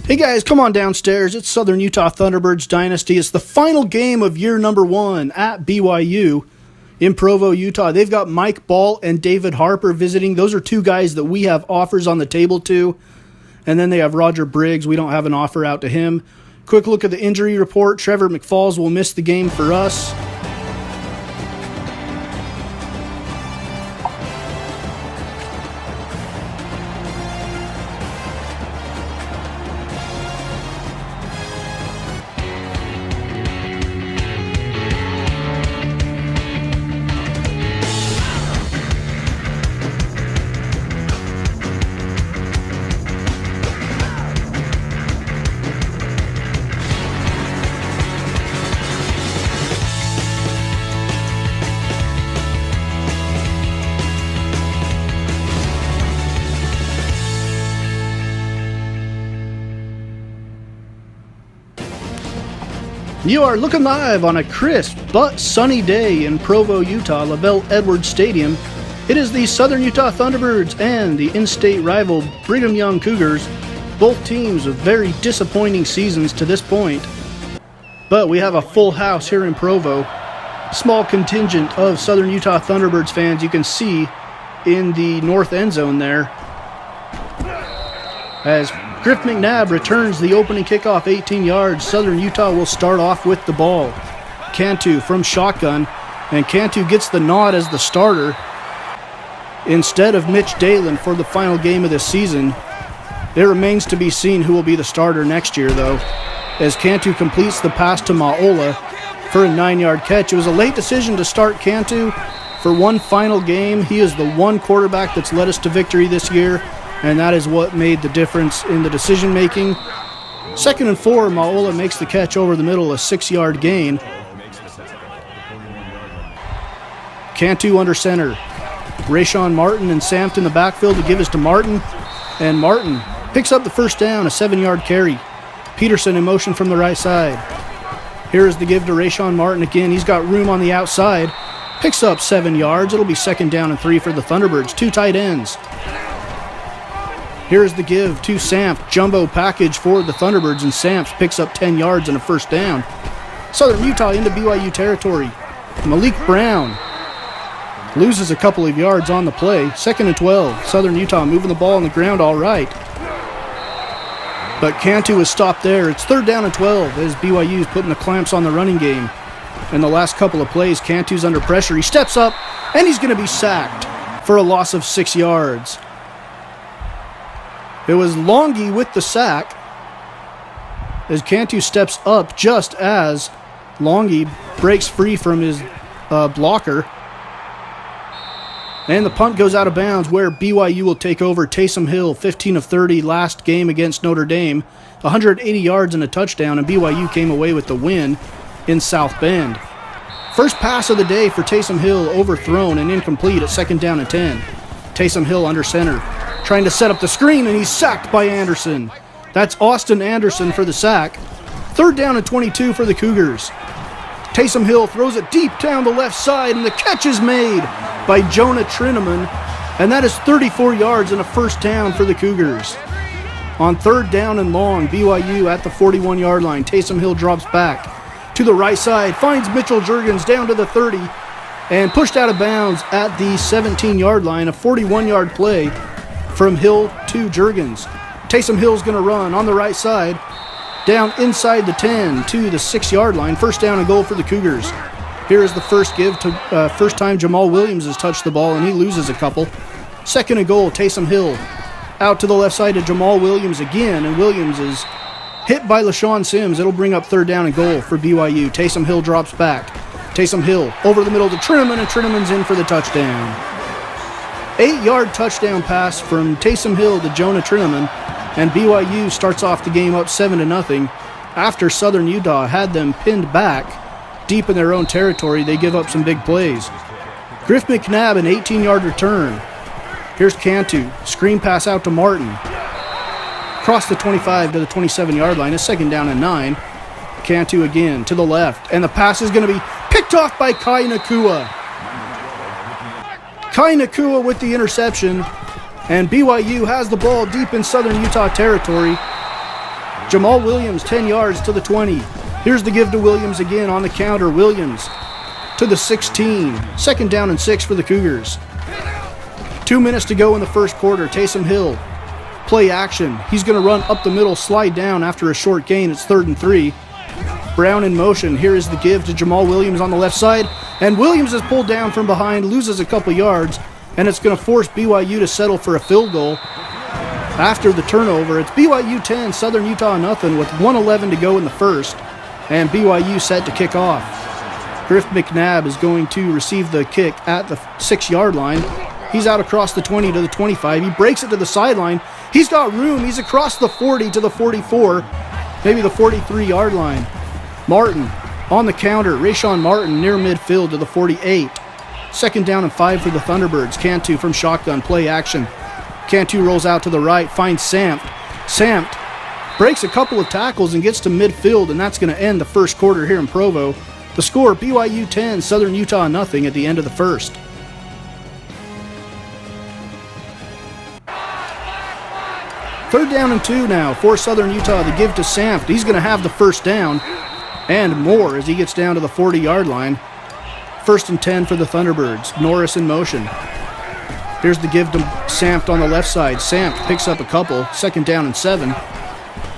Hey guys, come on downstairs. It's Southern Utah Thunderbirds Dynasty. It's the final game of year number 1 at BYU in Provo, Utah. They've got Mike Ball and David Harper visiting. Those are two guys that we have offers on the table to. And then they have Roger Briggs. We don't have an offer out to him. Quick look at the injury report. Trevor McFalls will miss the game for us. You are looking live on a crisp but sunny day in Provo, Utah, Lavelle Edwards Stadium. It is the Southern Utah Thunderbirds and the in-state rival Brigham Young Cougars, both teams with very disappointing seasons to this point. But we have a full house here in Provo. Small contingent of Southern Utah Thunderbirds fans you can see in the north end zone there, as Griff McNabb returns the opening kickoff 18 yards. Southern Utah will start off with the ball. Cantu from shotgun, and Cantu gets the nod as the starter instead of Mitch Dalen for the final game of this season. It remains to be seen who will be the starter next year, though, as Cantu completes the pass to Maola for a 9-yard catch. It was a late decision to start Cantu for one final game. He is the one quarterback that's led us to victory this year, and that is what made the difference in the decision-making. 2nd and 4, Maola makes the catch over the middle, a 6-yard gain. Cantu under center. Rayshawn Martin and Samt in the backfield to give us to Martin, and Martin picks up the first down, a 7-yard carry. Peterson in motion from the right side. Here's the give to Rayshawn Martin again. He's got room on the outside. Picks up 7 yards. It'll be 2nd down and 3 for the Thunderbirds. Two tight ends. Here's the give to Samp. Jumbo package for the Thunderbirds, and Samp picks up 10 yards and a first down. Southern Utah into BYU territory. Malik Brown loses a couple of yards on the play. 2nd and 12. Southern Utah moving the ball on the ground all right. But Cantu is stopped there. It's 3rd down and 12 as BYU is putting the clamps on the running game. In the last couple of plays, Cantu's under pressure. He steps up, and he's going to be sacked for a loss of 6 yards. It was Longy with the sack as Cantu steps up just as Longy breaks free from his blocker. And the punt goes out of bounds where BYU will take over. Taysom Hill, 15 of 30 last game against Notre Dame. 180 yards and a touchdown, and BYU came away with the win in South Bend. First pass of the day for Taysom Hill, overthrown and incomplete at 2nd down and 10. Taysom Hill under center, trying to set up the screen, and he's sacked by Anderson. That's Austin Anderson for the sack. 3rd down and 22 for the Cougars. Taysom Hill throws it deep down the left side, and the catch is made by Jonah Trineman, and that is 34 yards and a first down for the Cougars. On 3rd down and long, BYU at the 41-yard line. Taysom Hill drops back to the right side, finds Mitchell Juergens down to the 30, and pushed out of bounds at the 17-yard line. A 41-yard play from Hill to Juergens. Taysom Hill's going to run on the right side, down inside the 10 to the 6-yard line. 1st down and goal for the Cougars. Here is the first give to first time Jamal Williams has touched the ball, and he loses a couple. 2nd and goal, Taysom Hill out to the left side to Jamal Williams again, and Williams is hit by LaShawn Sims. It'll bring up 3rd down and goal for BYU. Taysom Hill drops back. Taysom Hill over the middle to Trineman, and Trineman's in for the touchdown. 8-yard touchdown pass from Taysom Hill to Jonah Trineman, and BYU starts off the game up 7-0 after Southern Utah had them pinned back deep in their own territory. They give up some big plays. Griff McNabb, an 18-yard return. Here's Cantu, screen pass out to Martin. Across the 25 to the 27-yard line, a 2nd down and 9. Cantu again to the left, and the pass is going to be picked off by Kai Nakua. Kai Nakua with the interception, and BYU has the ball deep in Southern Utah territory. Jamal Williams, 10 yards to the 20. Here's the give to Williams again on the counter. Williams to the 16. 2nd down and 6 for the Cougars. 2 minutes to go in the first quarter. Taysom Hill, play action. He's going to run up the middle, slide down after a short gain. It's 3rd and 3. Brown in motion. Here is the give to Jamal Williams on the left side. And Williams is pulled down from behind, loses a couple yards, and it's going to force BYU to settle for a field goal. After the turnover, it's BYU 10, Southern Utah nothing, with 1:11 to go in the first, and BYU set to kick off. Griff McNabb is going to receive the kick at the 6-yard line. He's out across the 20 to the 25. He breaks it to the sideline. He's got room. He's across the 40 to the 44, maybe the 43-yard line. Martin on the counter. Rashawn Martin near midfield to the 48. 2nd down and 5 for the Thunderbirds. Cantu from shotgun, play action. Cantu rolls out to the right, finds Sampt. Sampt breaks a couple of tackles and gets to midfield, and that's going to end the first quarter here in Provo. The score, BYU 10, Southern Utah nothing at the end of the first. Third down and 2 now for Southern Utah. The give to Sampt. He's going to have the first down and more as he gets down to the 40-yard line. 1st and 10 for the Thunderbirds. Norris in motion. Here's the give to Sampt on the left side. Sampt picks up a couple. 2nd down and 7.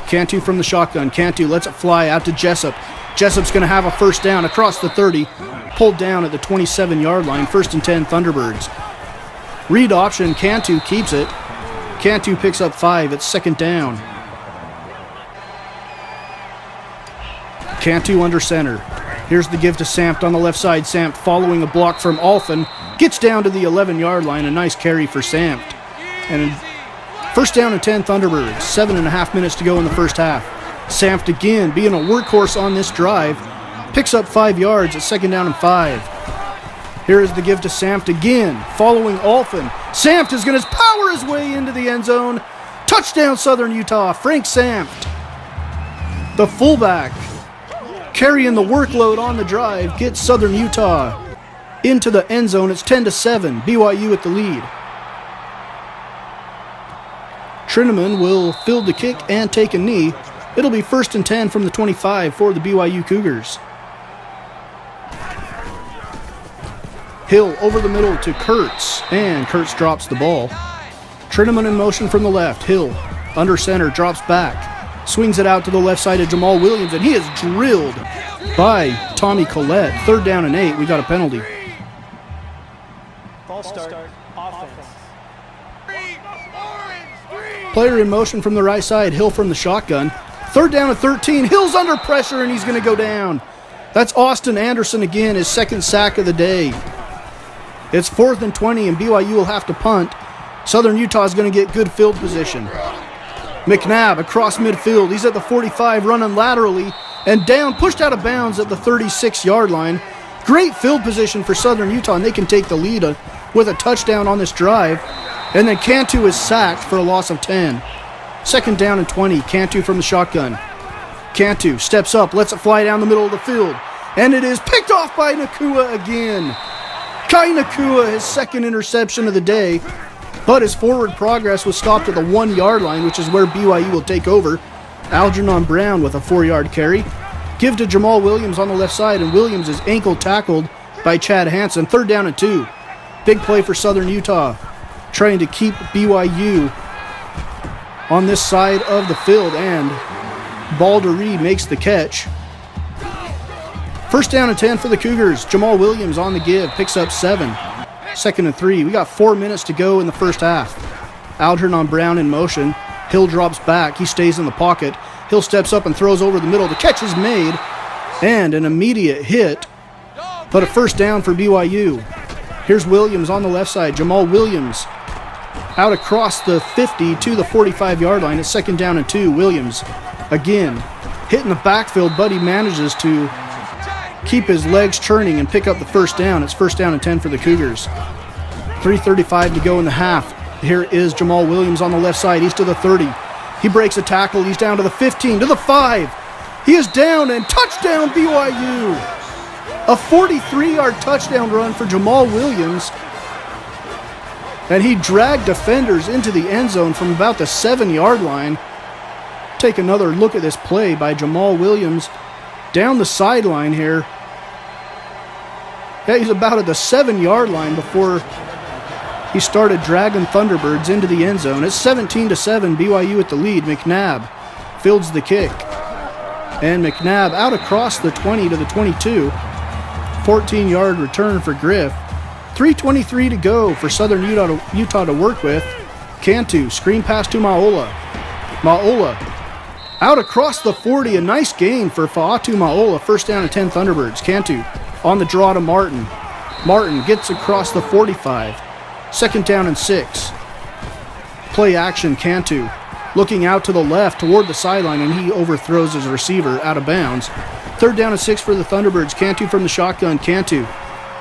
Cantu from the shotgun. Cantu lets it fly out to Jessup. Jessup's going to have a first down across the 30. Pulled down at the 27-yard line. 1st and 10 Thunderbirds. Read option. Cantu keeps it. Cantu picks up 5. It's 2nd down. Cantu under center. Here's the give to Sampt on the left side. Sampt following a block from Alphen. Gets down to the 11-yard line. A nice carry for Sampt. And 1st down and 10 Thunderbirds. 7.5 minutes to go in the first half. Sampt again being a workhorse on this drive. Picks up 5 yards at 2nd down and 5. Here is the give to Sampt again. Following Alphen. Sampt is going to power his way into the end zone. Touchdown Southern Utah. Frank Sampt, the fullback, carrying the workload on the drive, gets Southern Utah into the end zone. It's 10-7. BYU at the lead. Trineman will field the kick and take a knee. It'll be 1st and 10 from the 25 for the BYU Cougars. Hill over the middle to Kurtz, and Kurtz drops the ball. Trineman in motion from the left. Hill under center, drops back, swings it out to the left side of Jamal Williams, and he is drilled by Tommy Collette. 3rd down and 8. We got a penalty. False start, offense. Player in motion from the right side. Hill from the shotgun. 3rd down and 13. Hill's under pressure, and he's going to go down. That's Austin Anderson again, his 2nd sack of the day. It's 4th and 20, and BYU will have to punt. Southern Utah is going to get good field position. McNabb across midfield. He's at the 45, running laterally, and down, pushed out of bounds at the 36-yard line. Great field position for Southern Utah, and they can take the lead with a touchdown on this drive. And then Cantu is sacked for a loss of 10. 2nd down and 20. Cantu from the shotgun. Cantu steps up, lets it fly down the middle of the field, and it is picked off by Nakua again. Kai Nakua, his 2nd interception of the day, but his forward progress was stopped at the 1-yard line, which is where BYU will take over. Algernon Brown with a 4-yard carry. Give to Jamal Williams on the left side, and Williams is ankle tackled by Chad Hansen. 3rd down and 2. Big play for Southern Utah, trying to keep BYU on this side of the field, and Baldery makes the catch. 1st down and 10 for the Cougars. Jamal Williams on the give, picks up 7. 2nd and 3. We got 4 minutes to go in the first half. Algernon Brown in motion. Hill drops back. He stays in the pocket. Hill steps up and throws over the middle. The catch is made, and an immediate hit, but a 1st down for BYU. Here's Williams on the left side. Jamal Williams out across the 50 to the 45-yard line. It's 2nd down and 2. Williams again hitting the backfield, but he manages to keep his legs churning and pick up the 1st down. It's 1st down and 10 for the Cougars. 3:35 to go in the half. Here is Jamal Williams on the left side. He's to the 30. He breaks a tackle. He's down to the 15, to the 5. He is down, and touchdown BYU. A 43-yard touchdown run for Jamal Williams. And he dragged defenders into the end zone from about the 7-yard line. Take another look at this play by Jamal Williams down the sideline here. Yeah, he's about at the 7-yard line before he started dragging Thunderbirds into the end zone. It's 17-7, BYU with the lead. McNabb fields the kick. And McNabb out across the 20 to the 22. 14-yard return for Griff. 3:23 to go for Southern Utah to work with. Cantu, screen pass to Maola. Maola out across the 40. A nice gain for Fa'atu Maola. First down and 10 Thunderbirds. Cantu on the draw to Martin. Martin gets across the 45. Second down and 6. Play action, Cantu looking out to the left toward the sideline, and he overthrows his receiver out of bounds. Third down and 6 for the Thunderbirds. Cantu from the shotgun. Cantu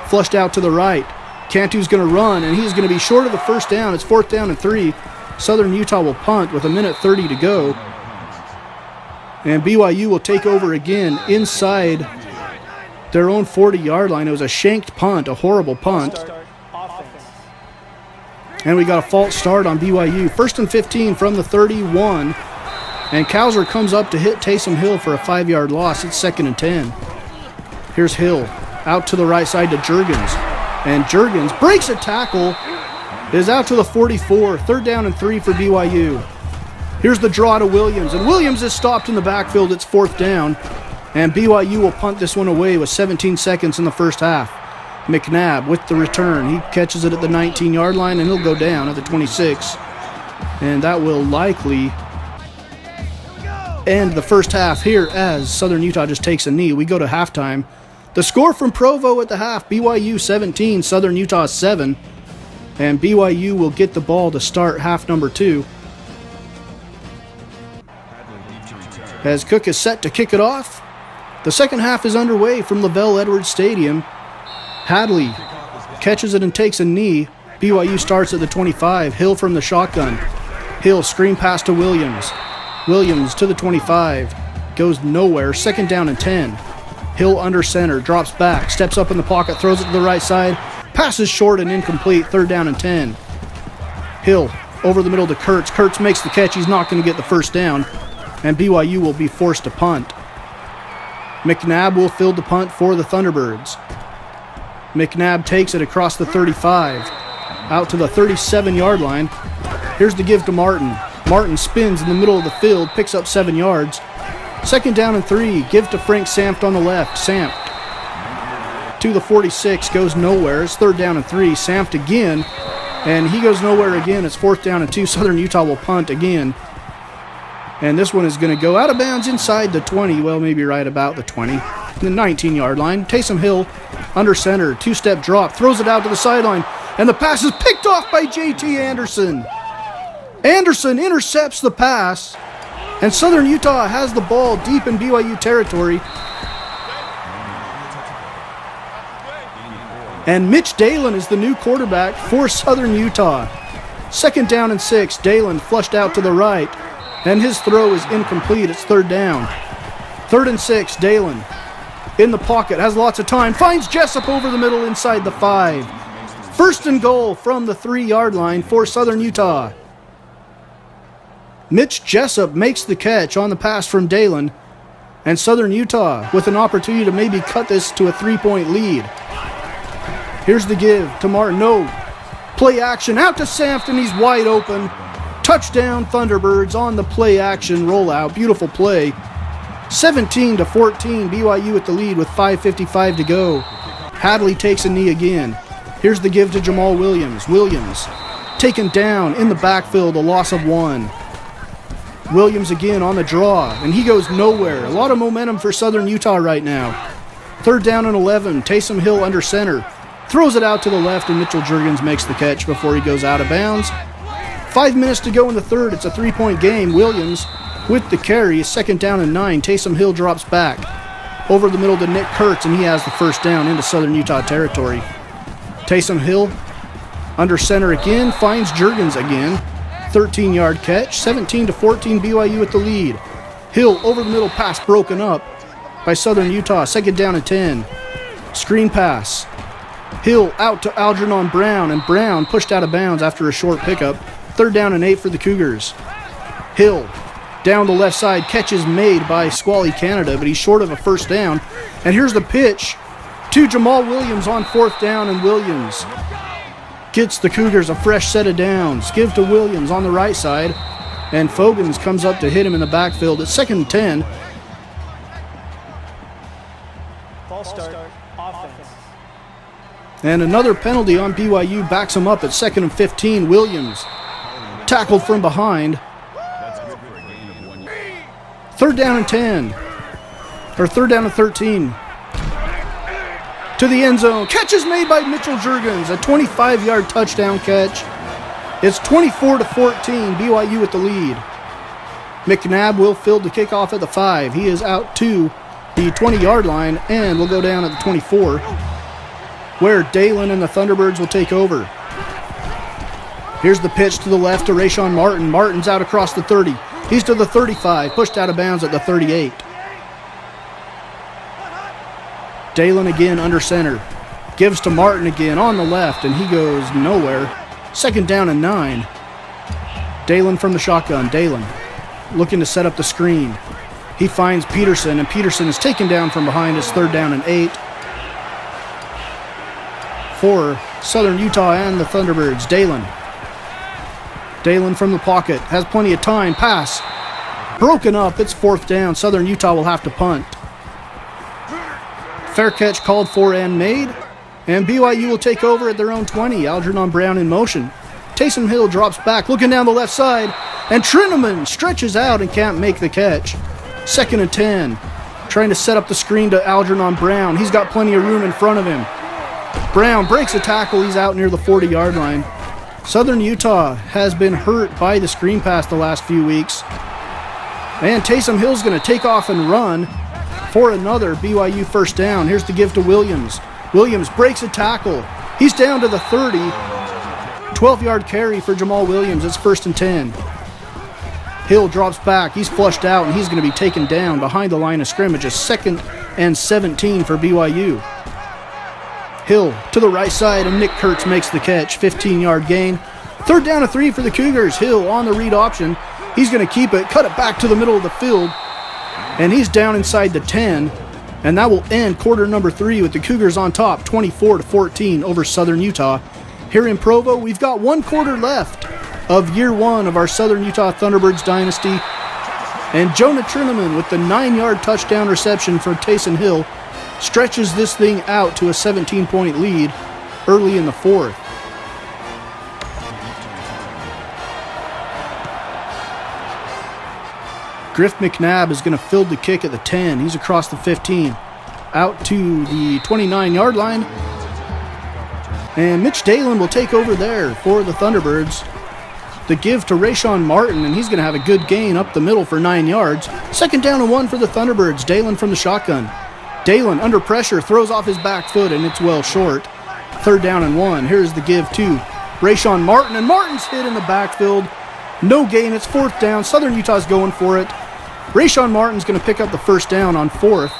flushed out to the right. Cantu's going to run, and he's going to be short of the first down. It's 4th down and 3. Southern Utah will punt with 1:30 to go. And BYU will take over again inside their own 40-yard line. It was a shanked punt, a horrible punt. And we got a false start on BYU. 1st and 15 from the 31. And Cowser comes up to hit Taysom Hill for a 5-yard loss. It's 2nd and 10. Here's Hill out to the right side to Juergens. And Juergens breaks a tackle, is out to the 44. 3rd down and 3 for BYU. Here's the draw to Williams, and Williams is stopped in the backfield. It's 4th down, and BYU will punt this one away with 17 seconds in the first half. McNabb with the return. He catches it at the 19-yard line, and he'll go down at the 26. And that will likely end the first half here as Southern Utah just takes a knee. We go to halftime. The score from Provo at the half, BYU 17, Southern Utah 7. And BYU will get the ball to start half number 2. As Cook is set to kick it off, the second half is underway from Lavelle Edwards Stadium. Hadley catches it and takes a knee. BYU starts at the 25. Hill from the shotgun. Hill screen pass to Williams. Williams to the 25. Goes nowhere. 2nd down and 10. Hill under center, drops back, steps up in the pocket, throws it to the right side. Passes short and incomplete. 3rd down and 10. Hill over the middle to Kurtz. Kurtz makes the catch. He's not going to get the first down. And BYU will be forced to punt. McNabb will field the punt for the Thunderbirds. McNabb takes it across the 35. Out to the 37-yard line. Here's the give to Martin. Martin spins in the middle of the field, picks up 7 yards. 2nd down and 3. Give to Frank Sampt on the left. Sampt to the 46. Goes nowhere. It's 3rd down and 3. Sampt again. And he goes nowhere again. It's 4th down and 2. Southern Utah will punt again. And this one is going to go out of bounds inside the 20. Well, maybe right about the 20. The 19-yard line. Taysom Hill under center. 2-step drop. Throws it out to the sideline. And the pass is picked off by J.T. Anderson. Anderson intercepts the pass. And Southern Utah has the ball deep in BYU territory. And Mitch Dalen is the new quarterback for Southern Utah. 2nd down and 6. Dalen flushed out to the right. And his throw is incomplete. It's 3rd down. 3rd and 6. Dalen in the pocket. Has lots of time. Finds Jessup over the middle inside the 5. 1st and goal from the 3-yard line for Southern Utah. Mitch Jessup makes the catch on the pass from Dalen, and Southern Utah with an opportunity to maybe cut this to a 3-point lead. Here's the give to Martin. No. Play action out to Sampt, and he's wide open. Touchdown Thunderbirds on the play action rollout. Beautiful play. 17-14, BYU with the lead with 5:55 to go. Hadley takes a knee again. Here's the give to Jamal Williams. Williams taken down in the backfield, a loss of 1. Williams again on the draw, and he goes nowhere. A lot of momentum for Southern Utah right now. 3rd down and 11. Taysom Hill under center. Throws it out to the left, and Mitchell Juergens makes the catch before he goes out of bounds. 5 minutes to go in the third. It's a 3-point game. Williams with the carry. 2nd down and 9. Taysom Hill drops back over the middle to Nick Kurtz, and he has the first down into Southern Utah territory. Taysom Hill under center again. Finds Juergens again. 13-yard catch. 17-14, BYU with the lead. Hill over the middle, pass broken up by Southern Utah. 2nd down and 10. Screen pass. Hill out to Algernon Brown, and Brown pushed out of bounds after a short pickup. 3rd down and 8 for the Cougars. Hill Down the left side, catch is made by Squally Canada, but he's short of a first down. And here's the pitch to Jamal Williams on 4th down, and Williams gets the Cougars a fresh set of downs. Give to Williams on the right side, and Fogans comes up to hit him in the backfield at 2nd and 10. False start, offense. And another penalty on BYU backs him up at 2nd and 15. Williams tackled from behind. 3rd down and 10, or 3rd down and 13. To the end zone. Catch is made by Mitchell Juergens, a 25-yard touchdown catch. It's 24-14, BYU with the lead. McNabb will field the kickoff at the 5. He is out to the 20-yard line and will go down at the 24, where Dalen and the Thunderbirds will take over. Here's the pitch to the left to Rashawn Martin. Martin's out across the 30. He's to the 35, pushed out of bounds at the 38. Dalen again under center. Gives to Martin again on the left, and he goes nowhere. 2nd down and 9. Dalen from the shotgun. Dalen looking to set up the screen. He finds Peterson, and Peterson is taken down from behind. It's 3rd down and 8. For Southern Utah and the Thunderbirds, Dalen. Dalen from the pocket, has plenty of time. Pass broken up. It's 4th down. Southern Utah will have to punt. Fair catch called for and made, and BYU will take over at their own 20. Algernon Brown in motion. Taysom Hill drops back, looking down the left side, and Trineman stretches out and can't make the catch. 2nd and 10. Trying to set up the screen to Algernon Brown. He's got plenty of room in front of him. Brown breaks a tackle. He's out near the 40-yard line. Southern Utah has been hurt by the screen pass the last few weeks. And Taysom Hill's going to take off and run for another BYU first down. Here's the give to Williams. Williams breaks a tackle. He's down to the 30. 12-yard carry for Jamal Williams. It's 1st and 10. Hill drops back. He's flushed out, and he's going to be taken down behind the line of scrimmage. It's 2nd and 17 for BYU. Hill to the right side, and Nick Kurtz makes the catch. 15-yard gain. 3rd down and 3 for the Cougars. Hill on the read option. He's going to keep it, cut it back to the middle of the field, and he's down inside the 10, and that will end quarter number 3 with the Cougars on top, 24-14 over Southern Utah. Here in Provo, we've got 1 quarter left of year 1 of our Southern Utah Thunderbirds dynasty, and Jonah Trineman with the 9-yard touchdown reception from Taysom Hill stretches this thing out to a 17-point lead early in the 4th. Griff McNabb is going to field the kick at the 10. He's across the 15. Out to the 29-yard line. And Mitch Dalen will take over there for the Thunderbirds. The give to Rashawn Martin, and he's going to have a good gain up the middle for 9 yards. 2nd down and 1 for the Thunderbirds. Dalen from the shotgun. Dalen under pressure, throws off his back foot, and it's well short. 3rd down and 1. Here's the give to Rashawn Martin, and Martin's hit in the backfield. No gain. It's 4th down. Southern Utah's going for it. Rashawn Martin's going to pick up the first down on 4th.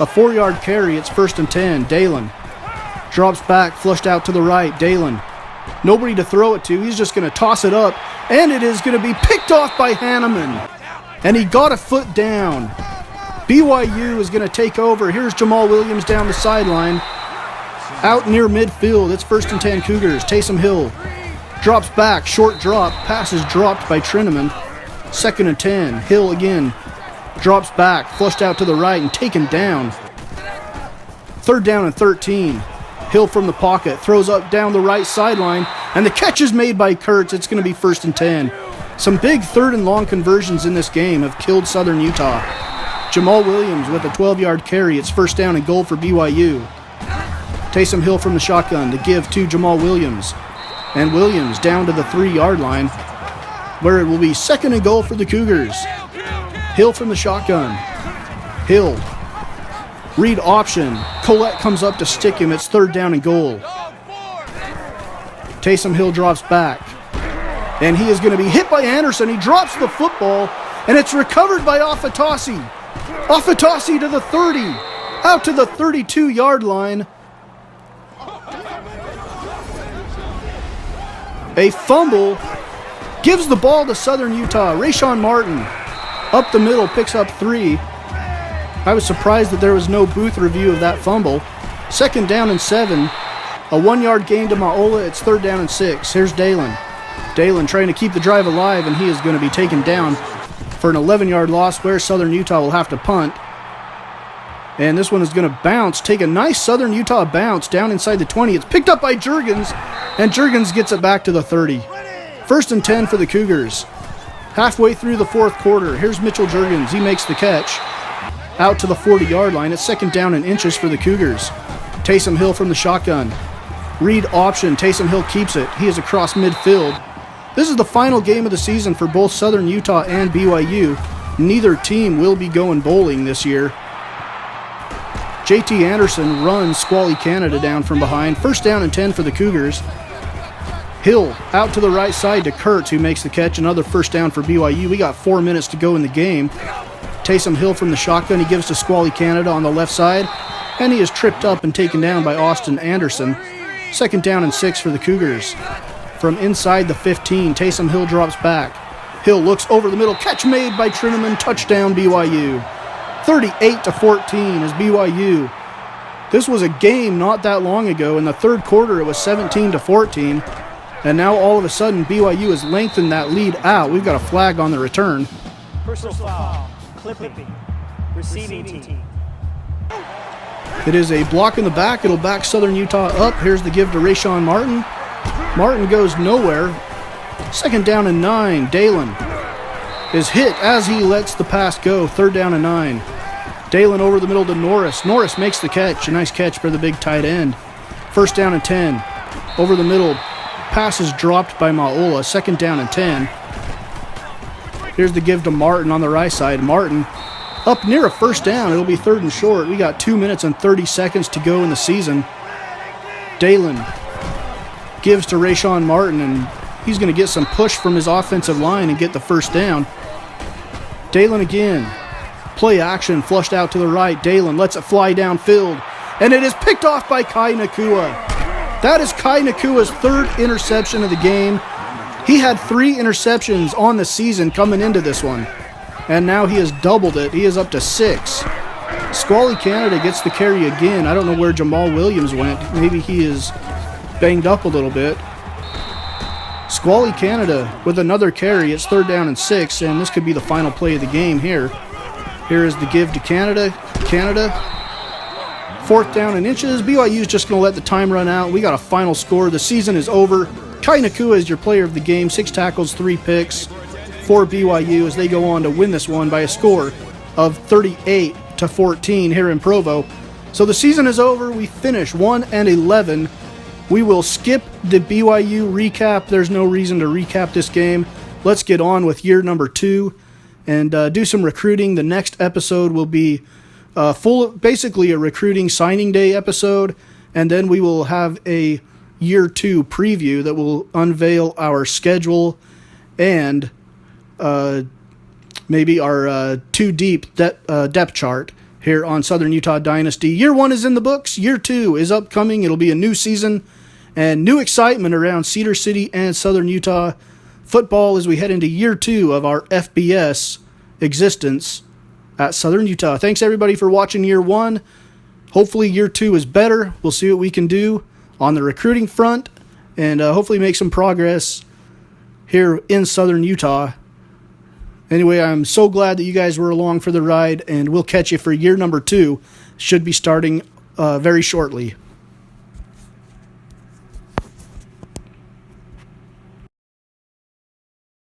A 4-yard carry. It's 1st and 10. Dalen drops back, flushed out to the right. Dalen, nobody to throw it to. He's just going to toss it up, and it is going to be picked off by Hanneman. And he got a foot down. BYU is going to take over. Here's Jamal Williams down the sideline. Out near midfield. It's 1st and 10 Cougars. Taysom Hill drops back. Short drop. Pass is dropped by Trineman. 2nd and 10. Hill again drops back, flushed out to the right, and taken down. 3rd down and 13. Hill from the pocket, throws up down the right sideline, and the catch is made by Kurtz. It's going to be 1st and 10. Some big 3rd and long conversions in this game have killed Southern Utah. Jamal Williams with a 12-yard carry. It's 1st down and goal for BYU. Taysom Hill from the shotgun, the give to Jamal Williams. And Williams down to the 3-yard line, where it will be 2nd and goal for the Cougars. Hill from the shotgun. Hill. Read option. Collette comes up to stick him. It's 3rd down and goal. Taysom Hill drops back. And he is going to be hit by Anderson. He drops the football, and it's recovered by Afatasi. Afatasi to the 30. Out to the 32-yard line. A fumble gives the ball to Southern Utah. Rayshawn Martin up the middle, picks up 3. I was surprised that there was no booth review of that fumble. 2nd down and 7. A 1-yard gain to Maola. It's 3rd down and 6. Here's Dalen. Dalen trying to keep the drive alive, and he is going to be taken down for an 11-yard loss where Southern Utah will have to punt. And this one is going to bounce, take a nice Southern Utah bounce down inside the 20. It's picked up by Juergens, and Juergens gets it back to the 30. 1st and 10 for the Cougars. Halfway through the 4th quarter, here's Mitchell Juergens. He makes the catch out to the 40-yard line. It's 2nd down and inches for the Cougars. Taysom Hill from the shotgun. Read option. Taysom Hill keeps it. He is across midfield. This is the final game of the season for both Southern Utah and BYU. Neither team will be going bowling this year. JT Anderson runs Squally Canada down from behind. 1st down and 10 for the Cougars. Hill out to the right side to Kurtz, who makes the catch. Another 1st down for BYU. We got 4 minutes to go in the game. Taysom Hill from the shotgun. He gives to Squally Canada on the left side, and he is tripped up and taken down by Austin Anderson. 2nd down and 6 for the Cougars. From inside the 15, Taysom Hill drops back. Hill looks over the middle. Catch made by Trineman. Touchdown BYU. 38-14 is BYU. This was a game not that long ago. In the 3rd quarter, it was 17-14. And now all of a sudden, BYU has lengthened that lead out. We've got a flag on the return. Personal foul. Clipping. Receiving team. It is a block in the back. It'll back Southern Utah up. Here's the give to Rayshawn Martin. Martin goes nowhere. 2nd down and 9. Dalen is hit as he lets the pass go. 3rd down and 9. Dalen over the middle to Norris. Norris makes the catch. A nice catch for the big tight end. 1st down and 10. Over the middle. Pass is dropped by Maola. 2nd down and 10. Here's the give to Martin on the right side. Martin up near a 1st down. It'll be 3rd and short. We got 2 minutes and 30 seconds to go in the season. Dalen gives to Rayshawn Martin, and he's going to get some push from his offensive line and get the 1st down. Dalen again. Play action, flushed out to the right. Dalen lets it fly downfield, and it is picked off by Kai Nakua. That is Kai Nakua's 3rd interception of the game. He had 3 interceptions on the season coming into this one, and now he has doubled it. He is up to 6. Squally Canada gets the carry again. I don't know where Jamal Williams went. Maybe he is banged up a little bit. Squally Canada with another carry. It's 3rd down and 6, and this could be the final play of the game here. Here is the give to Canada. 4th down and inches. BYU is just going to let the time run out. We got a final score. The season is over. Kai Nakua is your player of the game. 6 tackles, 3 picks for BYU as they go on to win this one by a score of 38-14 here in Provo. So the season is over. We finish 1-11. We will skip the BYU recap. There's no reason to recap this game. Let's get on with year number 2 and do some recruiting. The next episode will be basically a recruiting signing day episode, and then we will have a year 2 preview that will unveil our schedule and maybe our 2 deep depth chart here on Southern Utah Dynasty. Year 1 is in the books. Year 2 is upcoming. It'll be a new season and new excitement around Cedar City and Southern Utah football as we head into year 2 of our FBS existence at Southern Utah. Thanks everybody for watching year 1. Hopefully year 2 is better. We'll see what we can do on the recruiting front and hopefully make some progress here in Southern Utah. Anyway, I'm so glad that you guys were along for the ride, and we'll catch you for year number 2. Should be starting very shortly.